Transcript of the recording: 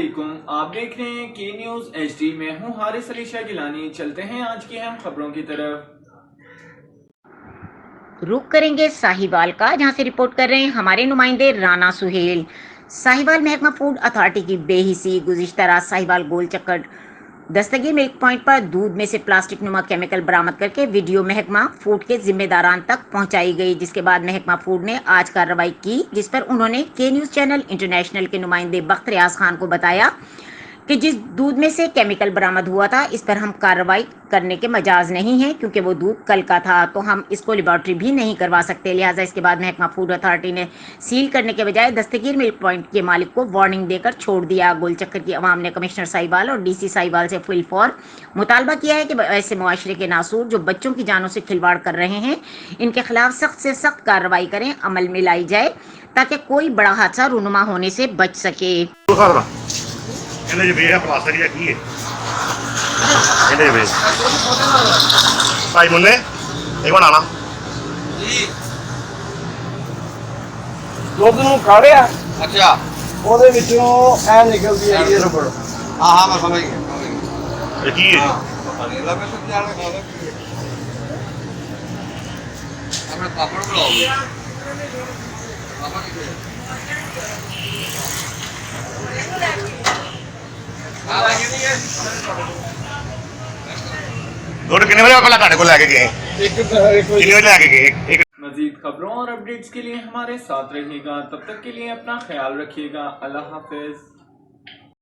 अस्सलामुअलैकुम, आप देख रहे हैं के न्यूज़ HD में हूँ हारिस अली शाह गिलानी। चलते हैं आज की अहम खबरों की तरफ। रुख करेंगे साहिवाल का, जहां से रिपोर्ट कर रहे हैं हमारे नुमाइंदे राना सुहेल। साहिवाल महकमा फूड अथॉरिटी की बेहिसी गुज़िश्ता रात साहिवाल गोल चक्कर दस्तगीर मिल्क पॉइंट पर दूध में से प्लास्टिक नुमा केमिकल बरामद करके वीडियो महकमा फूड के जिम्मेदारान तक पहुंचाई गई, जिसके बाद महकमा फूड ने आज कार्रवाई की, जिस पर उन्होंने के न्यूज़ चैनल इंटरनेशनल के नुमाइंदे बख्त रियाज खान को बताया कि जिस दूध में से केमिकल बरामद हुआ था इस पर हम कार्रवाई करने के मजाज नहीं है, क्योंकि वो दूध कल का था तो हम इसको लेबॉर्ट्री भी नहीं करवा सकते। लिहाजा इसके बाद महकमा फूड अथॉरिटी ने सील करने के बजाय दस्तगीर मिल्क पॉइंट के मालिक को वार्निंग देकर छोड़ दिया। गोलचक्कर की आवाम ने कमिश्नर साहिवाल और DC साहिवाल से फुल फॉर मुतालबा किया है कि ऐसे मुआशरे के नासूर जो बच्चों की जानों से खिलवाड़ कर रहे हैं, इनके खिलाफ सख्त से सख्त कार्रवाई करें, अमल में लाई जाए, ताकि कोई बड़ा हादसा रूनुमा होने से बच सके। ਇਹਦੇ ਚ ਵੇਖ ਪਲਾਸਟਿਕ ਜਾਂ ਕੀ ਹੈ ਇਹਦੇ ਵੇਖ ਭਾਈ ਮੁੰਨੇ ਇਹ ਬਣਾਣਾ ਜੀ ਦੁੱਧ ਨੂੰ ਕਾੜਿਆ ਅੱਛਾ ਉਹਦੇ ਵਿੱਚੋਂ ਐ ਨਿਕਲਦੀ ਹੈ ਇਹ ਰਬੜ ਹਾਂ ਹਾਂ ਮੈਂ ਸਮਝ ਗਿਆ ਇਹ ਕੀ ਹੈ ਪਤਾ ਨਹੀਂ ਲੱਗਾ ਮੈਨੂੰ ਜਾਣ ਖਾ ਲੈ ਆਪਣੇ ਪਾਪੜ ਬਣਾਓਗੇ ਪਾਪਾ ਕਿੱਥੇ ਦੁੱਧ ਕਿੰਨੇ ਵਜੇ ਪਹਿਲਾਂ ਤੁਹਾਡੇ ਕੋਲ ਲੈ ਕੇ ਗਏ ਕਿੰਨੇ ਵਜੇ ਲੈ ਕੇ ਗਏ ਇੱਕ मजीद खबरों और अपडेट्स के लिए हमारे साथ रहिएगा। तब तक के लिए अपना ख्याल रखिएगा। अल्लाह हाफिज।